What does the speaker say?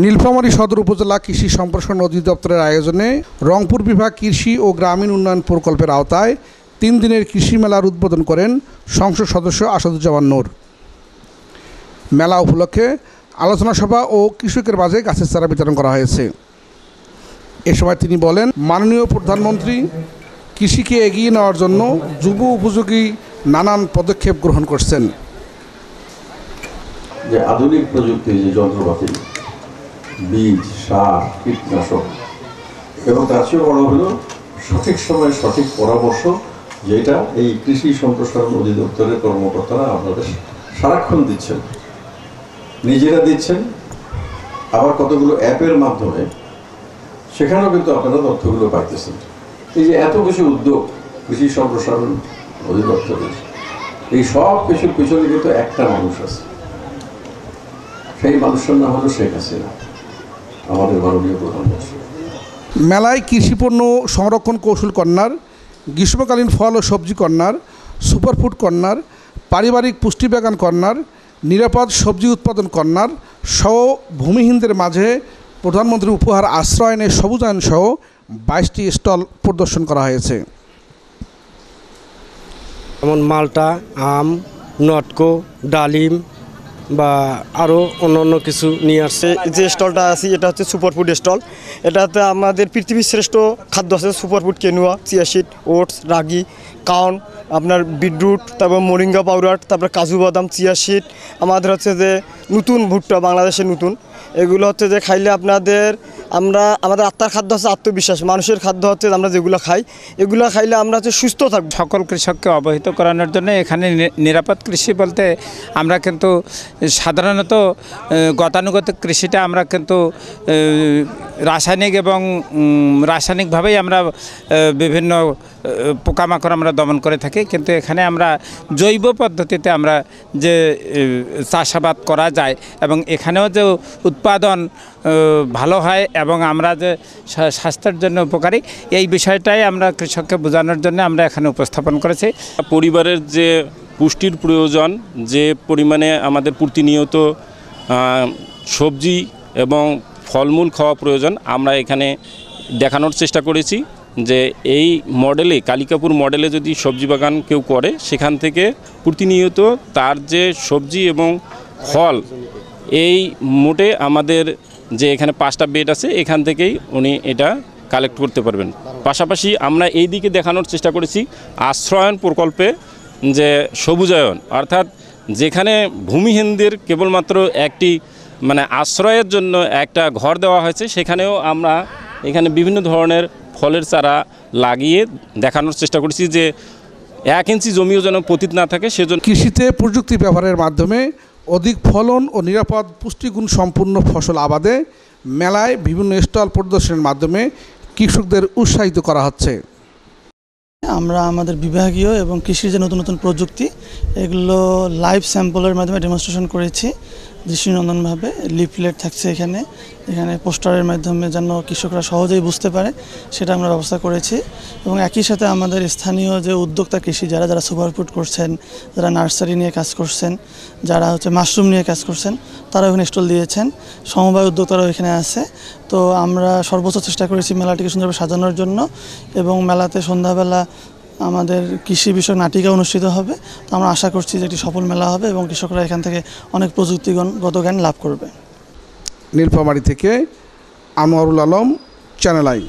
নীলফামারী সদর উপজেলা কৃষি সম্প্রসারণ অধিদপ্তরের আয়োজনে রংপুর বিভাগ কৃষি ও গ্রামীণ উন্নয়ন প্রকল্পের আওতায় 3 দিনের কৃষি মেলার উদ্বোধন করেন সংসদ সদস্য আসাদুজ্জামান নূর। মেলা উপলক্ষে আলোচনা সভা ও কৃষকের মাঝে গাছের চারা বিতরণ করা হয়েছে। এ সময় তিনি বলেন, মাননীয় প্রধানমন্ত্রী কৃষিকে এগিয়ে নেওয়ার জন্য যুব উপযোগী নানান পদক্ষেপ গ্রহণ করছেন। যে আধুনিক প্রযুক্তির যে যন্ত্রপাতি, বীজ, সার, কীটনাশক এবং তার চেয়ে বড় হলো সঠিক সময়ে সঠিক পরামর্শ, যেটা এই কৃষি সম্প্রসারণ অধিদপ্তরের কর্মকর্তারা আপনাদের সারাক্ষণ দিচ্ছেন, নিজেরা দিচ্ছেন, আবার কতগুলো অ্যাপের মাধ্যমে সেখানেও কিন্তু আপনারা তথ্যগুলো পাইতেছেন। এই যে এত কিছু উদ্যোগ কৃষি সম্প্রসারণ অধিদপ্তরের, এই সব কিছুর পিছনে কিন্তু একটা মানুষ আছে, সেই মানুষের নাম হলো শেখ হাসিনা, আমাদের মাননীয় প্রধানমন্ত্রী। মেলায় কৃষিপণ্য সংরক্ষণ কৌশল কর্নার, গ্রীষ্মকালীন ফল ও সবজি কর্নার, সুপারফুড কর্নার, পারিবারিক পুষ্টি বাগান কর্নার, নিরাপদ সবজি উৎপাদন কর্নার সহ ভূমিহীনদের মাঝে প্রধানমন্ত্রীর উপহার আশ্রয়নের সবুজায়ন সহ 22টি স্টল প্রদর্শন করা হয়েছে। যেমন মালটা, আম, নটকো, ডালিম বা আরও অন্য কিছু নিয়ে আসছে। যে স্টলটা আছে এটা হচ্ছে সুপারফুড স্টল। এটাতে আমাদের পৃথিবীর শ্রেষ্ঠ খাদ্য আছে, সুপারফুড, কেনুয়া, চিয়া সিড, ওটস, রাগি, কাউন, আপনার বিটরুট, তারপর মোরিঙ্গা পাউডার, তারপর কাজু বাদাম, চিয়া সিড, আমাদের হচ্ছে যে নতুন ভুট্টা, বাংলাদেশের নতুন, এগুলো হচ্ছে যে খাইলে আমাদের আত্মার খাদ্য হচ্ছে আত্মবিশ্বাস, মানুষের খাদ্য হচ্ছে আমরা যেগুলো খাই, এগুলো খাইলে আমরা হচ্ছে সুস্থ থাকবো। সকল কৃষককে অবহিত করানোর জন্য এখানে নিরাপদ কৃষি বলতে আমরা কিন্তু সাধারণত গতানুগতিক কৃষিটা আমরা কিন্তু রাসায়নিকভাবেই আমরা বিভিন্ন পোকামাকড় আমরা দমন করে থাকি, কিন্তু এখানে আমরা জৈব পদ্ধতিতে আমরা যে চাষাবাদ করা যায় এবং এখানেও যে উৎপাদন ভালো হয় এবং আমরা যে স্বাস্থ্যের জন্য উপকারী, এই বিষয়টাই আমরা কৃষককে বোঝানোর জন্য আমরা এখানে উপস্থাপন করেছি। পরিবারের যে পুষ্টির প্রয়োজন, যে পরিমাণে আমাদের প্রতিনিয়ত সবজি এবং ফলমূল খাওয়া প্রয়োজন, আমরা এখানে দেখানোর চেষ্টা করেছি যে এই মডেলে, কালিকাপুর মডেলে যদি সবজি বাগান কেউ করে, সেখান থেকে প্রতিনিয়ত তার যে সবজি এবং ফল, এই মোটে আমাদের যে এখানে 5টা বেড আছে, এখান থেকেই উনি এটা কালেক্ট করতে পারবেন। পাশাপাশি আমরা এই দিকে দেখানোর চেষ্টা করেছি আশ্রয়ন প্রকল্পে যে সবুজায়ন, অর্থাৎ যেখানে ভূমিহীনদের কেবলমাত্র একটি আশ্রয়ের জন্য একটা ঘর দেওয়া হয়েছে, সেখানেও আমরা এখানে বিভিন্ন ধরনের ফলের চারা লাগিয়ে দেখানোর চেষ্টা করেছি যে 1 ইঞ্চি জমিও যেন পতিত না থাকে সেজন্য। কৃষিতে প্রযুক্তি ব্যবহারের মাধ্যমে অধিক ফলন ও নিরাপদ পুষ্টিগুণ সম্পূর্ণ ফসল আবাদে মেলায় বিভিন্ন স্টল প্রদর্শনের মাধ্যমে কৃষকদের উৎসাহিত করা হচ্ছে। আমরা আমাদের বিভাগীয় এবং কৃষির যে নতুন নতুন প্রযুক্তি, এগুলো লাইভ স্যাম্পলের মাধ্যমে ডেমনস্ট্রেশন করেছি দৃষ্টিনন্দনভাবে। লিফলেট থাকছে এখানে পোস্টারের মাধ্যমে যেন কৃষকরা সহজেই বুঝতে পারে, সেটা আমরা ব্যবস্থা করেছি। এবং একই সাথে আমাদের স্থানীয় যে উদ্যোক্তা কৃষি, যারা সুপারফুড করছেন, যারা নার্সারি নিয়ে কাজ করছেন, যারা মাশরুম নিয়ে কাজ করছেন, তারা ওখানে স্টল দিয়েছেন। সমবায় উদ্যোক্তারাও এখানে আছে। তো আমরা সর্বোচ্চ চেষ্টা করেছি মেলাটিকে সুন্দরভাবে সাজানোর জন্য। এবং মেলাতে সন্ধ্যাবেলা আমাদের কৃষি বিষয়ক নাটিকা অনুষ্ঠিত হবে। তো আমরা আশা করছি যে একটি সফল মেলা হবে এবং কৃষকরা এখান থেকে অনেক প্রযুক্তিগত জ্ঞান লাভ করবে। নীলফামারী থেকে আনোয়ারুল আলম, চ্যানেল আই।